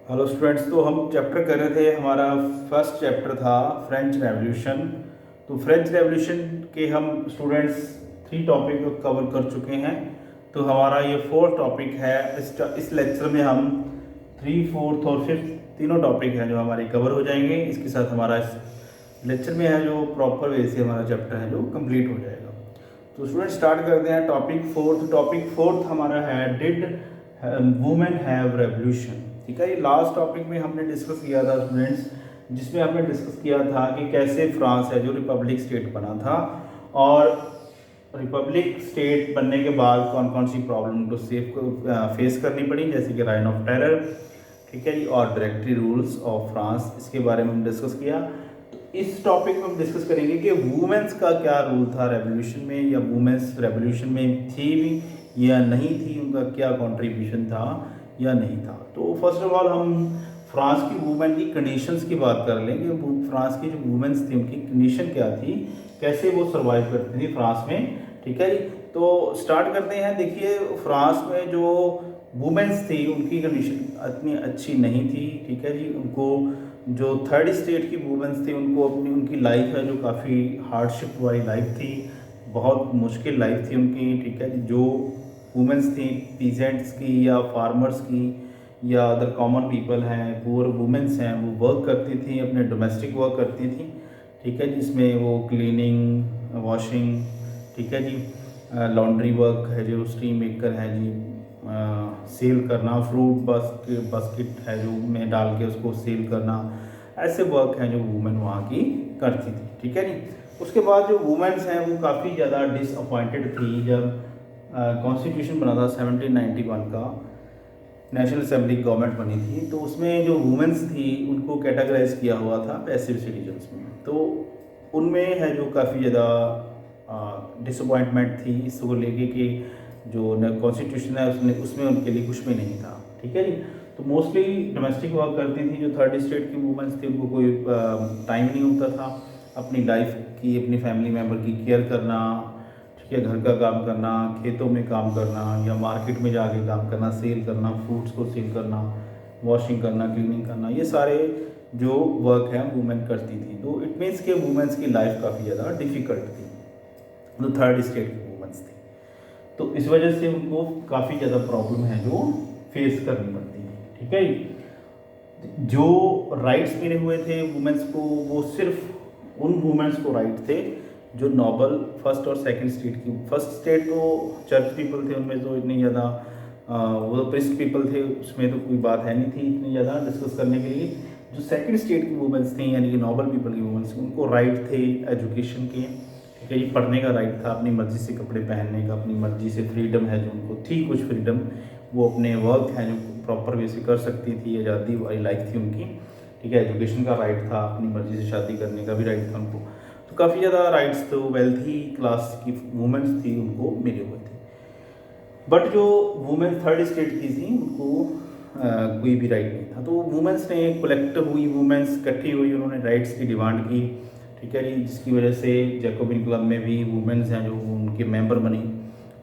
Hello students, तो हम chapter कर रहे थे। हमारा फर्स्ट चैप्टर था फ्रेंच रेवोल्यूशन। तो फ्रेंच रेवोल्यूशन के हम स्टूडेंट्स 3 टॉपिक कवर कर चुके हैं। तो हमारा ये 4th टॉपिक है। इस लेक्चर में हम 3, 4th और 5th तीनों टॉपिक हैं जो हमारे कवर हो जाएंगे। इसके साथ हमारा इस लेक्चर में है जो प्रॉपर वे से हमारा चैप्टर है जो कंप्लीट हो जाएगा। तो स्टूडेंट स्टार्ट करते हैं टॉपिक 4th। टॉपिक 4th हमारा है डिड वुमेन हैव रेवोल्यूशन। ठीक है, ये लास्ट टॉपिक में हमने डिस्कस किया था स्टूडेंट्स, जिसमें हमने डिस्कस किया था कि कैसे फ्रांस है जो रिपब्लिक स्टेट बना था, और रिपब्लिक स्टेट बनने के बाद कौन कौन सी प्रॉब्लम को फेस करनी पड़ी, जैसे कि राइन ऑफ टेरर, ठीक है जी, और डायरेक्टरी रूल्स ऑफ फ्रांस। इसके बारे में हम डिस्कस किया। तो इस टॉपिक में हम डिस्कस करेंगे कि वुमेन्स का क्या रोल था रेवोल्यूशन में, या वुमेन्स रेवोल्यूशन में थी भी या नहीं थी, उनका क्या कंट्रीब्यूशन था या नहीं था। तो फर्स्ट ऑफ ऑल हम फ्रांस की वुमेन की कंडीशंस की बात कर लें कि फ्रांस की जो वुमेन्स थी उनकी कंडीशन क्या थी, कैसे वो सर्वाइव करती थी फ्रांस में। ठीक है जी, तो स्टार्ट करते हैं। देखिए, फ्रांस में जो वुमेन्स थी उनकी कंडीशन इतनी अच्छी नहीं थी। ठीक है जी, उनको जो थर्ड स्टेट की वुमेन्स थी उनको अपनी उनकी लाइफ है जो काफ़ी हार्डशिप वाली लाइफ थी, बहुत मुश्किल लाइफ थी उनकी। ठीक है जी, जो वुमेन्स थी पीजेंट्स की या फार्मर्स की या अदर कॉमन पीपल हैं, पुअर वुमेन्स हैं, वो वर्क करती थी, अपने डोमेस्टिक वर्क करती थी। ठीक है, जिसमें वो क्लीनिंग, वॉशिंग, ठीक है जी, लॉन्ड्री वर्क है, जो स्टीम मेकर है जी, सेल करना, फ्रूट बास्केट है जो में डाल के उसको सेल करना, ऐसे वर्क हैं जो वुमेन वहाँ की करती थी। ठीक है जी, उसके बाद जो वुमेन्स हैं वो काफ़ी ज़्यादा डिसअपॉइंटेड थी जब कॉन्स्टिट्यूशन बना था 1791 का, नेशनल असेंबली गवर्नमेंट बनी थी। तो उसमें जो वुमेन्स थी उनको कैटेगराइज किया हुआ था पैसिव सिटीजन्स में। तो उनमें है जो काफ़ी ज़्यादा डिसअपॉइंटमेंट थी इसको लेके कि जो कॉन्स्टिट्यूशन है उसमें उनके लिए कुछ भी नहीं था। ठीक है जी, तो मोस्टली डोमेस्टिक वर्क करती थी जो थर्ड स्टेट की वुमेन्स थी, उनको कोई टाइम नहीं होता था अपनी लाइफ की, अपनी फैमिली मेम्बर की केयर करना, ठीक है, घर का काम करना, खेतों में काम करना या मार्केट में जाके काम करना, सेल करना, फ्रूट्स को सेल करना, वॉशिंग करना, क्लीनिंग करना, ये सारे जो वर्क हैं वुमेन करती थी। तो इट मीन्स के वुमेन्स की लाइफ काफ़ी ज़्यादा डिफ़िकल्ट थी, जो थर्ड स्टेट की वुमेन्स थी। तो इस वजह से उनको काफ़ी ज़्यादा प्रॉब्लम है जो फेस करनी पड़ती है। ठीक है, जो राइट्स मिले हुए थे वुमेन्स को, वो सिर्फ उन वुमेन्स को राइट थे जो नोबल फर्स्ट और सेकंड स्टेट की। फर्स्ट स्टेट तो चर्च पीपल थे, उनमें तो इतनी ज़्यादा वो प्रिस्ट पीपल थे, उसमें तो कोई बात है नहीं थी इतनी ज़्यादा डिस्कस करने के लिए। जो सेकंड स्टेट की वुमेन्स थी यानी कि नोबल पीपल की वुमेन्स, उनको राइट थे एजुकेशन के। ठीक है, ये पढ़ने का राइट था, अपनी मर्ज़ी से कपड़े पहनने का, अपनी मर्ज़ी से फ्रीडम है जो उनको थी, कुछ फ्रीडम, वो अपने वर्क हैं जो प्रॉपर वे से कर सकती थी, आज़ादी वाली लाइफ थी उनकी। ठीक है, एजुकेशन का राइट था, अपनी मर्ज़ी से शादी करने का भी राइट था उनको। तो काफ़ी ज़्यादा राइट्स तो वेल्थी क्लास की वुमेन्स थी उनको मिले हुए थे। बट जो वुमेन थर्ड स्टेट की थी उनको कोई भी राइट नहीं था। तो वुमेन्स ने कलेक्ट हुई, वुमेन्स इकट्ठी हुई, उन्होंने राइट्स की डिमांड की। ठीक है जी, जिसकी वजह से जैकोबिन क्लब में भी वुमेन्स हैं जो उनके मेंबर बनी।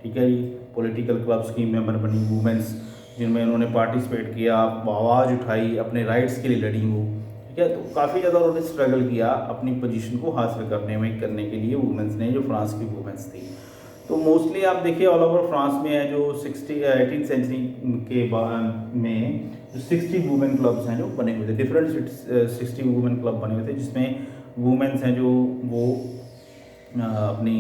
ठीक है जी, पॉलिटिकल क्लब्स की मेंबर बनी वुमेन्स, जिनमें उन्होंने पार्टिसिपेट किया, आवाज़ उठाई, अपने राइट्स के लिए लड़ी वो। ठीक है, तो काफ़ी ज़्यादा उन्होंने स्ट्रगल किया अपनी पोजीशन को हासिल करने के लिए वुमेन्स ने, जो फ्रांस की वुमेन्स थी। तो मोस्टली आप देखिए ऑल ओवर फ्रांस में है जो 18th सेंचुरी के में जो 60 वुमेन क्लब्स हैं जो बने हुए थे, डिफरेंट 60 वुमेन क्लब बने हुए थे, जिसमें वुमेन्स हैं जो वो अपनी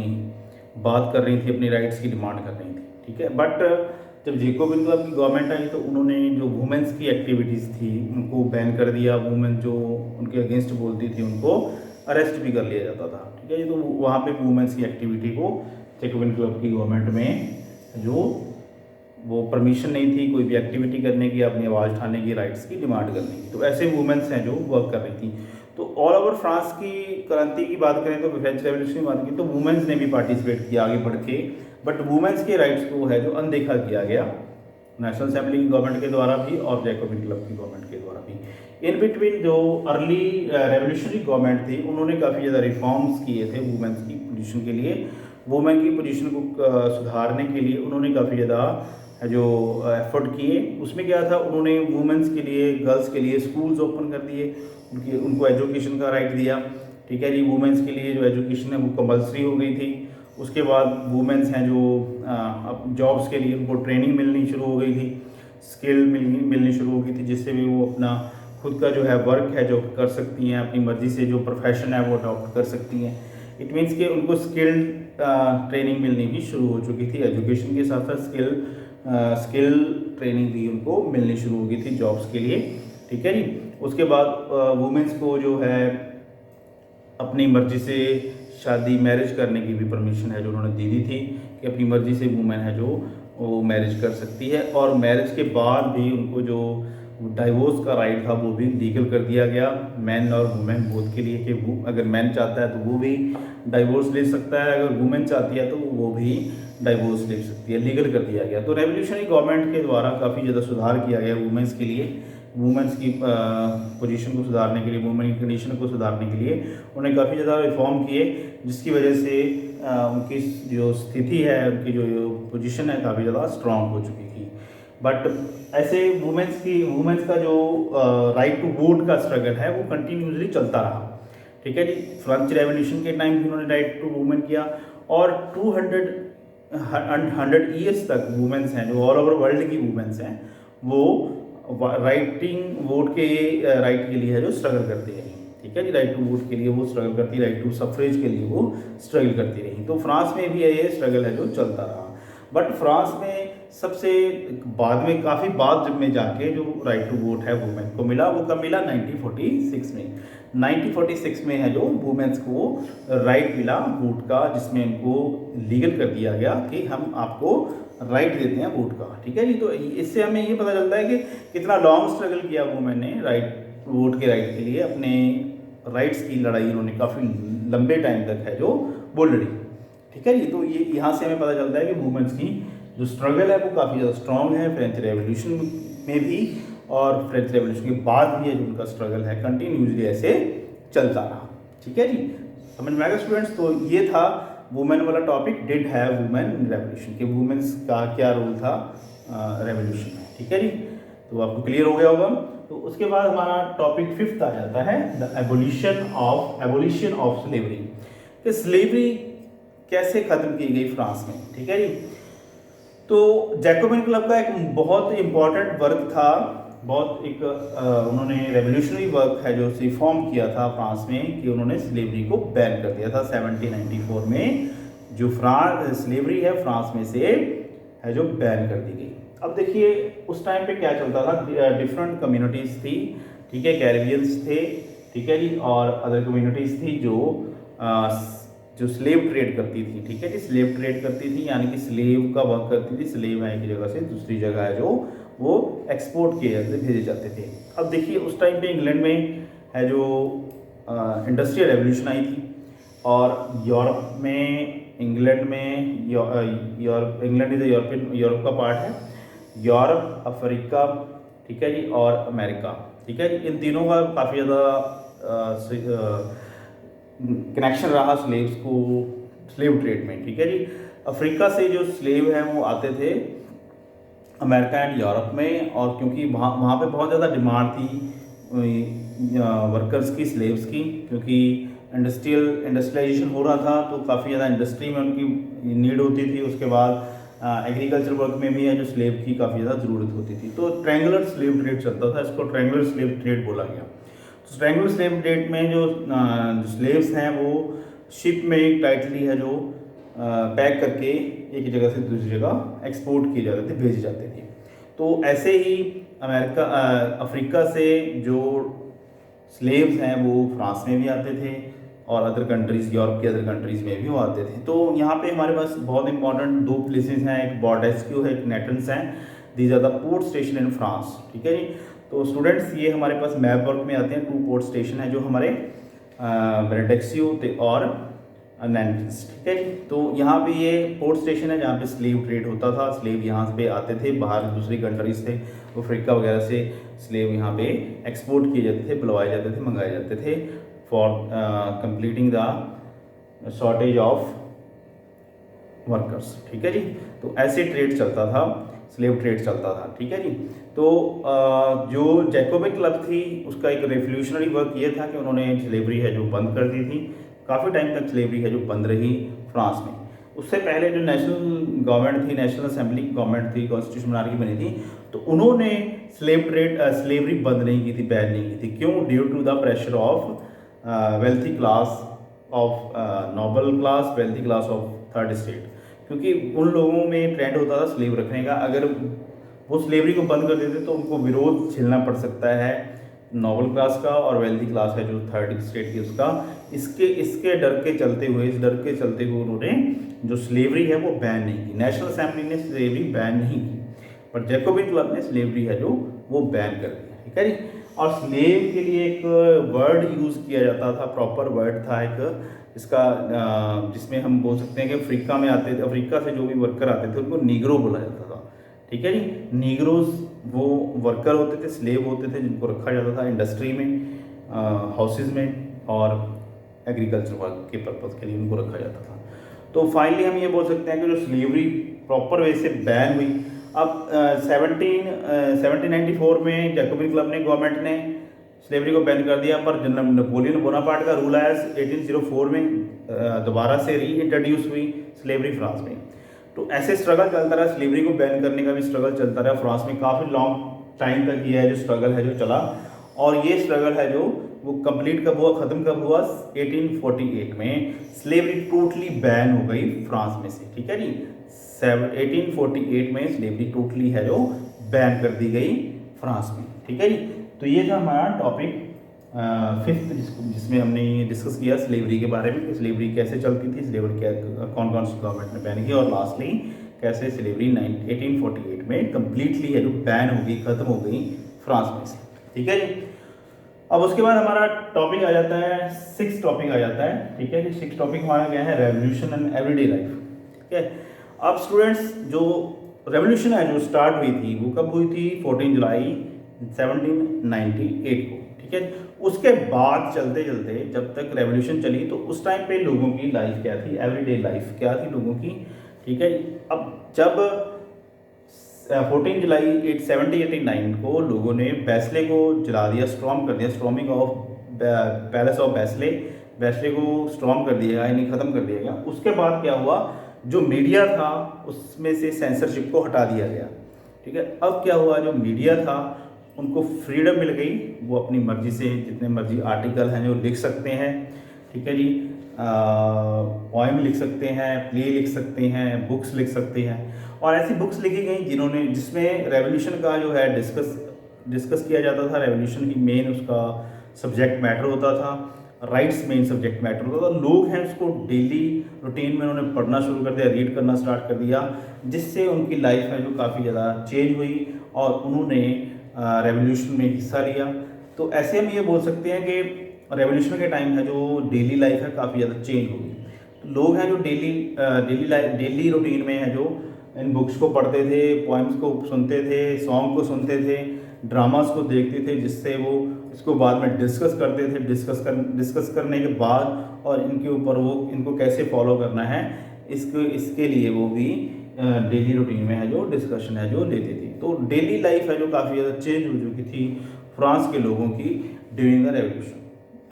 बात कर रही थी, अपनी राइट्स की डिमांड कर रही थी। ठीक है, बट जब जैकोबिन क्लब की गवर्नमेंट आई तो उन्होंने जो वुमेन्स की एक्टिविटीज़ थी उनको बैन कर दिया। वुमेन जो उनके अगेंस्ट बोलती थी उनको अरेस्ट भी कर लिया जाता था। ठीक है, तो वहाँ पे वुमेन्स की एक्टिविटी को जैकोबिन क्लब की गवर्नमेंट में जो वो परमिशन नहीं थी कोई भी एक्टिविटी करने की, अपनी आवाज़ उठाने की, राइट्स की डिमांड करने की। तो ऐसे वुमेन्स हैं जो वर्क कर रही थी। तो ऑल ओवर फ्रांस की क्रांति की बात करें तो फ्रेंच रेवोल्यूशन की बात की तो वुमेन्स ने भी पार्टिसिपेट किया आगे बढ़ के, बट वुमेन्स के राइट्स को है जो अनदेखा किया गया नेशनल असेंबली की गवर्नमेंट के द्वारा भी और जैकोबिन क्लब की गवर्नमेंट के द्वारा भी। इन बिटवीन जो अर्ली रेवोल्यूशनरी गवर्नमेंट थी उन्होंने काफ़ी ज़्यादा रिफॉर्म्स किए थे वुमेन्स की पोजीशन के लिए, वुमेन की पोजीशन को सुधारने के लिए उन्होंने काफ़ी ज़्यादा जो एफर्ट किए, उसमें क्या था, उन्होंने वुमेंस के लिए, गर्ल्स के लिए स्कूल्स ओपन कर दिए, उनको एजुकेशन का राइट दिया। ठीक है जी, वुमेंस के लिए जो एजुकेशन है वो कंपलसरी हो गई थी। उसके बाद वुमेंस हैं जो अब जॉब्स के लिए उनको ट्रेनिंग मिलनी शुरू हो गई थी, स्किल मिलनी शुरू हो गई थी, जिससे भी वो अपना खुद का जो है वर्क है जो कर सकती हैं, अपनी मर्ज़ी से जो प्रोफेशन है वो अडॉप्ट कर सकती हैं। इट मीन्स कि उनको स्किल ट्रेनिंग मिलनी भी शुरू हो चुकी थी, एजुकेशन के साथ साथ स्किल ट्रेनिंग भी उनको मिलनी शुरू हो गई थी जॉब्स के लिए। ठीक है जी, उसके बाद वुमेंस को जो है अपनी मर्ज़ी से शादी मैरिज करने की भी परमिशन है जो उन्होंने दे दी थी, कि अपनी मर्ज़ी से वुमेन है जो वो मैरिज कर सकती है। और मैरिज के बाद भी उनको जो डाइवोर्स का राइट था वो भी लीगल कर दिया गया, मैन और वुमेन बोथ के लिए, कि वो अगर मैन चाहता है तो वो भी डाइवोर्स ले सकता है, अगर वुमेन चाहती है तो वो भी डाइवोर्स ले सकती है, लीगल कर दिया गया। तो रेवोल्यूशनरी गवर्नमेंट के द्वारा काफ़ी ज़्यादा सुधार किया गया वुमेंस के लिए, वुमेंस की पोजीशन को सुधारने के लिए, वुमेन की कंडीशन को सुधारने के लिए उन्हें काफ़ी ज़्यादा रिफॉर्म किए, जिसकी वजह से उनकी जो स्थिति है, उनकी जो पोजीशन है काफ़ी ज़्यादा स्ट्रांग हो चुकी थी। बट ऐसे वुमेंस का जो राइट टू वोट का स्ट्रगल है वो कंटिन्यूसली चलता रहा। ठीक है जी, फ्रेंच रेवोल्यूशन के टाइम भी उन्होंने राइट टू वुमेन किया, और 100 ईयर्स तक वुमेंस हैं जो ऑल ओवर वर्ल्ड की वुमेंस हैं वो राइटिंग वोट के राइट के लिए है जो स्ट्रगल करती रही। ठीक है जी, राइट टू वोट के लिए वो स्ट्रगल करती, राइट टू सफ्रेज के लिए वो स्ट्रगल करती रही। तो फ्रांस में भी ये स्ट्रगल है जो चलता रहा। बट फ्रांस में सबसे बाद में, काफ़ी बाद में जाके जो राइट टू वोट है वुमेन को मिला, वो कब मिला, 1946 में। 1946 में है जो वुमेन्स को राइट मिला वोट का, जिसमें उनको लीगल कर दिया गया कि हम आपको राइट देते हैं वोट का। ठीक है जी, तो इससे हमें ये पता चलता है कि कितना लॉन्ग स्ट्रगल किया वुमेन ने राइट वोट के राइट के लिए, अपने राइट्स की लड़ाई उन्होंने काफ़ी लंबे टाइम तक है जो वो लड़ी। ठीक है जी, तो ये यहाँ से हमें पता चलता है कि वुमेन्स की जो स्ट्रगल है वो काफ़ी ज़्यादा स्ट्रॉन्ग है, फ्रेंच रेवोल्यूशन में भी और फ्रेंच रेवोल्यूशन के बाद भी है जो उनका स्ट्रगल है कंटिन्यूसली ऐसे चलता रहा। ठीक है जी, समझ में आएगा स्टूडेंट्स। तो ये था वुमेन वाला topic, did have women in revolution, कि वुमेन्स का क्या रोल था रेवोल्यूशन में। ठीक है जी, तो आपको क्लियर हो गया होगा। तो उसके बाद हमारा टॉपिक 5th आ जाता है, द एबोलिशन ऑफ स्लेवरी, कि स्लेवरी कैसे खत्म की गई फ्रांस में। ठीक है जी, तो जैकोबिन क्लब का एक बहुत इंपॉर्टेंट वर्क था, बहुत एक उन्होंने रेवोल्यूशनरी वर्क है जो रिफॉर्म किया था फ्रांस में, कि उन्होंने स्लेवरी को बैन कर दिया था 1794 में। जो स्लेवरी है फ्रांस में से है जो बैन कर दी गई। अब देखिए उस टाइम पे क्या चलता था, डिफरेंट कम्युनिटीज़ थी। ठीक है, कैरेबियंस थे, ठीक है जी, और अदर कम्युनिटीज़ थी जो स्लेव ट्रेड करती थी। ठीक है जी, स्लेव ट्रेड करती थी, यानी कि स्लेव का वर्क करती थी। स्लेव है एक जगह से दूसरी जगह है जो वो एक्सपोर्ट किए जाते, भेजे जाते थे। अब देखिए उस टाइम पे इंग्लैंड में है जो इंडस्ट्रियल रेवोल्यूशन आई थी, और यूरोप में, इंग्लैंड इज़ यूरोप का पार्ट है, यूरोप, अफ्रीका, ठीक है जी, और अमेरिका। ठीक है जी, इन तीनों का काफ़ी ज़्यादा कनेक्शन रहा स्लेव ट्रेड में। ठीक है जी, अफ्रीका से जो स्लेव हैं वो आते थे अमेरिका एंड यूरोप में, और क्योंकि वहाँ पे बहुत ज़्यादा डिमांड थी वर्कर्स की, स्लेव्स की, क्योंकि इंडस्ट्रियलाइजेशन हो रहा था, तो काफ़ी ज़्यादा इंडस्ट्री में उनकी नीड होती थी। उसके बाद एग्रीकल्चर वर्क में भी है जो स्लेव की काफ़ी ज़्यादा ज़रूरत होती थी। तो ट्रायंगुलर स्लेव ट्रेड चलता था, इसको ट्रायंगुलर स्लेव ट्रेड बोला गया। तो ट्रायंगुलर स्लेव ट्रेड में जो स्लेव्स हैं वो शिप में टाइटली है जो पैक करके एक जगह से दूसरी जगह एक्सपोर्ट किए जाते थे, भेजे जाते थे। तो ऐसे ही अफ्रीका से जो स्लेव्स हैं वो फ्रांस में भी आते थे, और अदर कंट्रीज़, यूरोप के अदर कंट्रीज़ में भी वो आते थे। तो यहाँ पे हमारे पास बहुत इंपॉर्टेंट 2 प्लेसेस हैं, एक बॉर्डेस्क्यू है, एक नेटन्स हैं। These are the port station in France. ठीक है जी, तो स्टूडेंट्स ये हमारे पास मैप वर्क में आते हैं। 2 पोर्ट स्टेशन है जो हमारे बॉर्डेस्क्यू और नेटन्स। ठीक है जी, तो यहाँ पे ये पोर्ट स्टेशन है जहाँ पे स्लेव ट्रेड होता था। स्लेव यहाँ पे आते थे, बाहर दूसरी कंट्रीज थे, अफ्रीका वगैरह से स्लेव यहाँ पे एक्सपोर्ट किए जाते थे, बुलवाए जाते थे, मंगाए जाते थे for completing the shortage of workers. ठीक है जी, तो ऐसे ट्रेड चलता था स्लेव ट्रेड चलता था, ठीक है जी। तो जो जैकोबिन क्लब थी उसका एक रेवोल्यूशनरी वर्क ये था कि उन्होंने स्लेवरी है जो बंद कर दी थी। काफ़ी टाइम तक स्लेवरी है जो बंद रही फ्रांस में। उससे पहले जो नेशनल गवर्नमेंट थी, नेशनल असेंबली गवर्नमेंट थी, कॉन्स्टिट्यूशन मोनार्की बनी थी, तो उन्होंने स्लेवरी बंद नहीं की थी, बैन नहीं की थी। क्यों? Due to the pressure of wealthy class of noble class, wealthy class of third state. क्योंकि उन लोगों में ट्रेंड होता था स्लेव रखने का। अगर वो स्लेवरी को बंद कर देते तो उनको विरोध झेलना पड़ सकता है नोबल क्लास का और वेल्थी क्लास है जो थर्ड स्टेट की उसका। इसके डर के चलते हुए उन्होंने जो स्लेवरी है वो बैन नहीं की। नेशनल असेंबली ने स्लेवरी बैन नहीं की, पर जैकोबिन क्लब ने स्लेवरी है जो वो बैन कर दिया, ठीक है जी। और स्लेव के लिए एक वर्ड यूज़ किया जाता था, प्रॉपर वर्ड था एक इसका, जिसमें हम बोल सकते हैं कि अफ्रीका से जो भी वर्कर आते थे उनको नीग्रो बोला जाता था, ठीक है जी। नीग्रोज वो वर्कर होते थे, स्लेव होते थे, जिनको रखा जाता था इंडस्ट्री में, हाउसेज में और एग्रीकल्चर वर्क के पर्पज़ के लिए उनको रखा जाता था। तो फाइनली हम ये बोल सकते हैं कि जो स्लेवरी प्रॉपर वे से बैन हुई। अब 1794 में जैकोबिन क्लब ने, गवर्नमेंट ने स्लेवरी को बैन कर दिया, पर जनरल नेपोलियन बोनापार्ट का रूल आया 1804 में, दोबारा से री इंट्रोड्यूस हुई स्लेवरी फ्रांस में। तो ऐसे स्ट्रगल चलता रहा, स्लेवरी को बैन करने का भी स्ट्रगल चलता रहा फ्रांस में। काफ़ी लॉन्ग टाइम तक ये है जो स्ट्रगल है जो चला, और ये स्ट्रगल है जो वो कंप्लीट कब हुआ, ख़त्म कब हुआ? 1848 में स्लेवरी टोटली बैन हो गई फ्रांस में से, ठीक है जी। 1848 में स्लेवरी टोटली है जो बैन कर दी गई फ्रांस में, ठीक है जी। तो ये था हमारा टॉपिक फिफ्थ, जिसमें हमने डिस्कस किया स्लेवरी के बारे में कि स्लेवरी कैसे चलती थी, स्लेवरी क्या कौन कौन सी गवर्नमेंट ने बैन किया, और लास्टली कैसे स्लेवरी 1848 में कम्प्लीटली है जो बैन हो गई, ख़त्म हो गई फ्रांस में से, ठीक है जी। अब उसके बाद हमारा टॉपिक आ जाता है, सिक्स टॉपिक आ जाता है, ठीक है जी। सिक्स टॉपिक हमारा क्या है? रेवोल्यूशन एंड एवरीडे लाइफ, ठीक है। अब स्टूडेंट्स, जो रेवोल्यूशन है जो स्टार्ट हुई थी वो कब हुई थी? 14 जुलाई 1798 को, ठीक है। उसके बाद चलते चलते जब तक रेवोल्यूशन चली तो उस टाइम पे लोगों की लाइफ क्या थी? एवरीडे लाइफ क्या थी लोगों की, ठीक है। अब जब 14 जुलाई 1789 को लोगों ने बैस्ले को जला दिया, स्टॉर्म कर दिया, स्टॉर्मिंग ऑफ पैलेस ऑफ बैस्ले को स्टॉर्म कर दिया, यानी ख़त्म कर दिया गया। उसके बाद क्या हुआ? जो मीडिया था उसमें से सेंसरशिप को हटा दिया गया, ठीक है। अब क्या हुआ? जो मीडिया था उनको फ्रीडम मिल गई, वो अपनी मर्जी से जितने मर्जी आर्टिकल हैं जो लिख सकते हैं, ठीक है जी। पोएम लिख सकते हैं, प्ले लिख सकते हैं, बुक्स लिख सकते हैं, और ऐसी बुक्स लिखी गई जिसमें रेवोल्यूशन का जो है डिस्कस किया जाता था। रेवोल्यूशन की मेन उसका सब्जेक्ट मैटर होता था, राइट्स मेन सब्जेक्ट मैटर होता था। लोग हैं उसको डेली रूटीन में उन्होंने पढ़ना शुरू कर दिया, रीड करना स्टार्ट कर दिया, जिससे उनकी लाइफ है जो काफ़ी ज़्यादा चेंज हुई और उन्होंने रेवोल्यूशन में हिस्सा लिया। तो ऐसे हम ये बोल सकते हैं कि रेवोल्यूशन के टाइम है जो डेली लाइफ है काफ़ी ज़्यादा चेंज हो गई। तो लोग हैं जो डेली रूटीन में है जो इन बुक्स को पढ़ते थे, पोइम्स को सुनते थे, सॉन्ग को सुनते थे, ड्रामास को देखते थे, जिससे वो इसको बाद में डिस्कस करते थे। डिस्कस करने के बाद और इनके ऊपर वो इनको कैसे फॉलो करना है इसके लिए वो भी डेली रूटीन में है जो डिस्कशन है जो लेती थी। तो डेली लाइफ है जो काफ़ी ज़्यादा चेंज हो चुकी थी फ्रांस के लोगों की ड्यूरिंग द रेवोल्यूशन।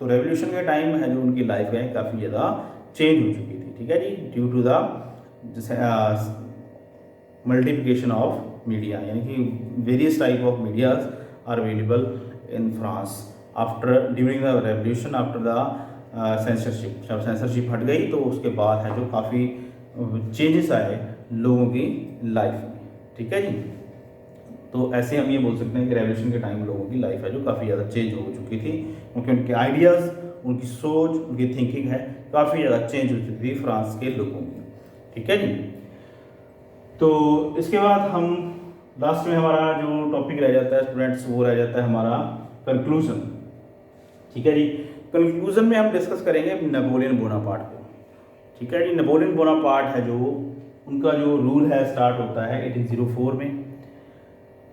तो रेवोल्यूशन के टाइम है जो उनकी लाइफ है काफ़ी ज़्यादा चेंज हो चुकी थी, ठीक है जी, due to the multiplication of media, यानी कि various type of medias are available in France after during the revolution, after the censorship. जब सेंसरशिप हट गई तो उसके बाद है जो काफ़ी चेंजेस आए लोगों की लाइफ में, ठीक है जी। तो ऐसे हम ये बोल सकते हैं कि रेवोल्यूशन के टाइम लोगों की लाइफ है जो काफ़ी ज़्यादा चेंज हो चुकी थी, क्योंकि उनके आइडियाज़, उनकी सोच, उनकी थिंकिंग है काफ़ी ज़्यादा चेंज हो चुकी थी फ्रांस के लोगों की, ठीक है जी। तो इसके बाद हम लास्ट में हमारा जो टॉपिक रह जाता है स्टूडेंट्स, वो रह जाता है हमारा कंक्लूजन, ठीक है जी। कंक्लूजन में हम डिस्कस करेंगे नेपोलियन बोनापार्ट को, ठीक है जी। नेपोलियन बोनापार्ट है जो उनका जो रूल है स्टार्ट होता है 1804 में,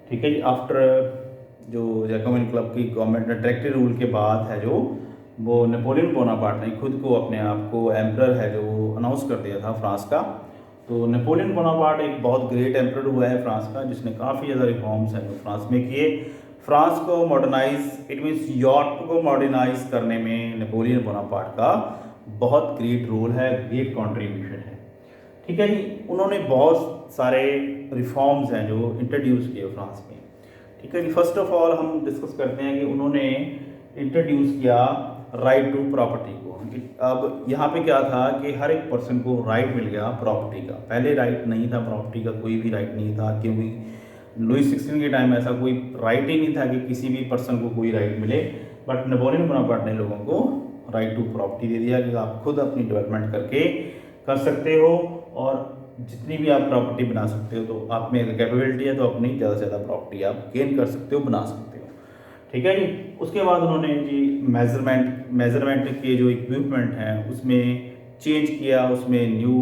ठीक है जी। आफ्टर जो जैकोबिन क्लब की गवर्नमेंट ने डायरेक्टरी रूल के बाद है जो वो नेपोलियन बोनापार्ट ने खुद को अपने आप को एम्परर है जो अनाउंस कर दिया था फ्रांस का। तो नेपोलियन बोनापार्ट एक बहुत ग्रेट एम्परर हुआ है फ्रांस का, जिसने काफ़ी ज़्यादा रिफॉर्म्स हैं जो फ्रांस में किए। फ्रांस को मॉडर्नाइज, इट मीन्स यूरोप को मॉडर्नाइज करने में नेपोलियन बोनापार्ट का बहुत ग्रेट रोल है, ग्रेट कॉन्ट्रीब्यूशन है। ठीक है जी। उन्होंने बहुत सारे रिफॉर्म्स हैं जो इंट्रोड्यूस किए फ्रांस में। ठीक है जी। फर्स्ट ऑफ ऑल हम डिस्कस करते हैं कि उन्होंने इंट्रोड्यूस किया राइट टू प्रॉपर्टी को। अब यहाँ पे क्या था कि हर एक पर्सन को राइट मिल गया प्रॉपर्टी का। पहले राइट नहीं था प्रॉपर्टी का, कोई भी राइट नहीं था, क्योंकि लुई 16 के टाइम ऐसा कोई राइट ही नहीं था कि किसी भी पर्सन को कोई राइट मिले। बट नेपोलियन बोनापार्ट ने लोगों को राइट टू प्रॉपर्टी दे दिया कि आप खुद अपनी डेवलपमेंट करके कर सकते हो, और जितनी भी आप प्रॉपर्टी बना सकते हो, तो आप में कैपेबिलिटी है तो अपनी ज़्यादा से ज़्यादा प्रॉपर्टी आप गेन कर सकते हो, बना सकते हो। ठीक है जी। उसके बाद उन्होंने जी मेजरमेंट के जो इक्विपमेंट हैं उसमें चेंज किया, उसमें न्यू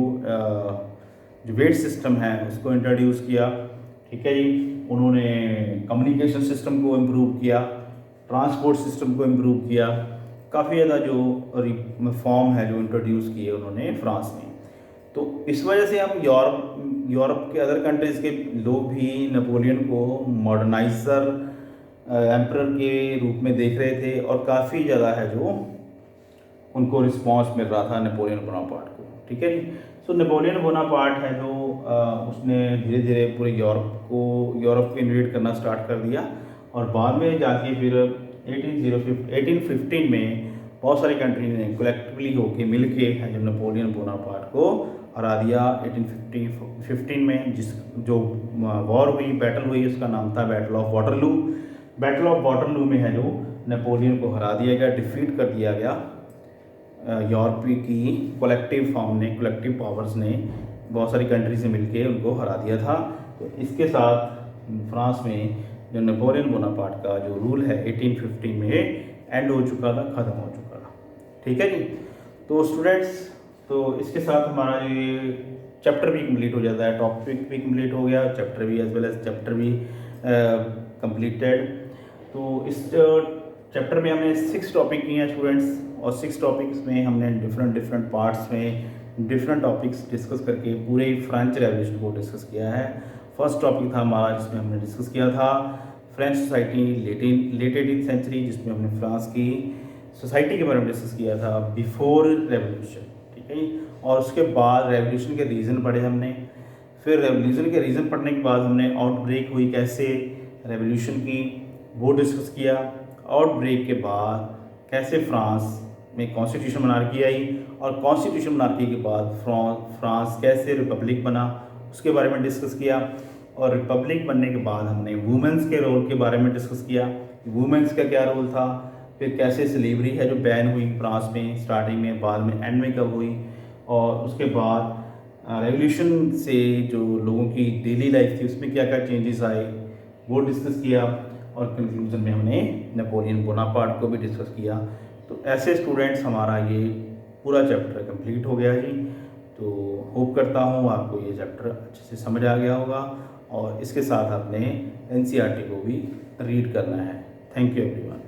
जो वेट सिस्टम है उसको इंट्रोड्यूस किया। ठीक है जी। उन्होंने कम्युनिकेशन सिस्टम को इम्प्रूव किया, ट्रांसपोर्ट सिस्टम को इम्प्रूव किया। काफ़ी ज़्यादा जो रिफॉर्म है जो इंट्रोड्यूस किए उन्होंने फ्रांस में। तो इस वजह से हम यूरोप के अदर कंट्रीज़ के लोग भी नेपोलियन को मॉडर्नाइजर एम्परर के रूप में देख रहे थे, और काफ़ी ज़्यादा है जो उनको रिस्पांस मिल रहा था नेपोलियन बोनापार्ट को। ठीक है जी। सो नेपोलियन बोनापार्ट है जो उसने धीरे धीरे पूरे यूरोप को इन्वेट करना स्टार्ट कर दिया, और बाद में जाके फिर 1815 में बहुत सारी कंट्री ने कलेक्टिवली होके मिल के है जो नेपोलियन बोनापार्ट को हरा दिया 1815 में। जो वॉर हुई, बैटल हुई, उसका नाम था battle of Waterloo. Battle of Waterloo में है जो नेपोलियन को हरा दिया गया, डिफीट कर दिया गया। यूरोपीय की कलेक्टिव पावर्स ने बहुत सारी कंट्री से मिलके उनको हरा दिया था। तो इसके साथ फ्रांस में जो नेपोलियन बोनापार्ट का जो रूल है 1815 में एंड हो चुका था, ख़त्म हो चुका था। ठीक है जी। तो स्टूडेंट्स, तो इसके साथ हमारा ये चैप्टर भी कंप्लीट हो जाता है, टॉपिक भी कंप्लीट हो गया, चैप्टर भी एज वेल एज चैप्टर भी कंप्लीटेड। तो इस चैप्टर में हमने 6 टॉपिक किए हैं स्टूडेंट्स, और 6 टॉपिक्स में हमने डिफरेंट पार्ट्स में डिफरेंट टॉपिक्स डिस्कस करके पूरे फ्रेंच रेवोल्यूशन को डिस्कस किया है। फर्स्ट टॉपिक था हमारा जिसमें हमने डिस्कस किया था French society late 18th century, जिसमें हमने फ्रांस की सोसाइटी के बारे में डिस्कस किया था बिफोर रेवोल्यूशन। ठीक है। और उसके बाद रेवोल्यूशन के रीज़न पढ़े हमने। फिर रेवोल्यूशन के रीज़न पढ़ने के बाद हमने आउटब्रेक हुई कैसे रेवोल्यूशन की, वो डिस्कस किया। आउटब्रेक के बाद कैसे फ्रांस में कॉन्स्टिट्यूशन मोनार्की आई, और कॉन्स्टिट्यूशन मोनार्की के बाद फ्रांस कैसे रिपब्लिक बना, उसके बारे में डिस्कस किया। और रिपब्लिक बनने के बाद हमने वुमेंस के रोल के बारे में डिस्कस किया, वुमेंस का क्या रोल था। फिर कैसे स्लेवरी है जो बैन हुई फ्रांस में स्टार्टिंग में, बाद में एंड में कब हुई, और उसके बाद रेवोल्यूशन से जो लोगों की डेली लाइफ थी उसमें क्या क्या चेंजेस आए, वो डिस्कस किया। और कंक्लूजन में हमने नेपोलियन बोनापार्ट को भी डिस्कस किया। तो ऐसे स्टूडेंट्स हमारा ये पूरा चैप्टर कंप्लीट हो गया जी। तो होप करता हूँ आपको ये चैप्टर अच्छे से समझ आ गया होगा, और इसके साथ आपने NCERT को भी रीड करना है। Thank you everyone.